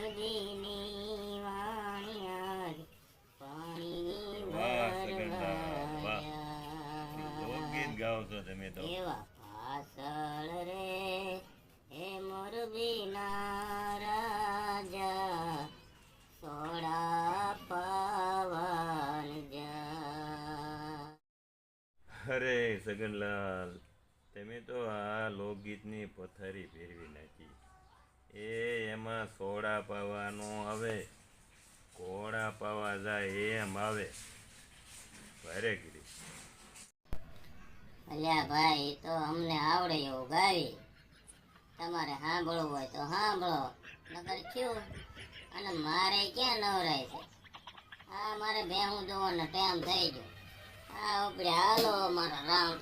મોરજીની વાણિયાર પાણી વાહ સગનલાલ વાહ લોકગીત ગાઓ છો તમે તો એવા પાછળ રે હે મોરબીના રાજા સોડા પાવન જા. અરે સગનલાલ તમે તો આ લોકગીતની પથારી ફેરવી નાખી. એમાં સોડા પાવાનો આવે, ઘોડા પાવા જાય એમ આવે. ભારે ગીરી. અલ્યા ભાઈ એ તો અમને આવડે એવું ગાવી. તમારે સાંભળવું હોય તો સાંભળો, નકર થયું. અને મારે ક્યાં નવરાય છે? આ મારે બેહું જોવાનો ટાઈમ થઈ ગયો. આ ઉપડે હાલો મારા રાઉન્ડ.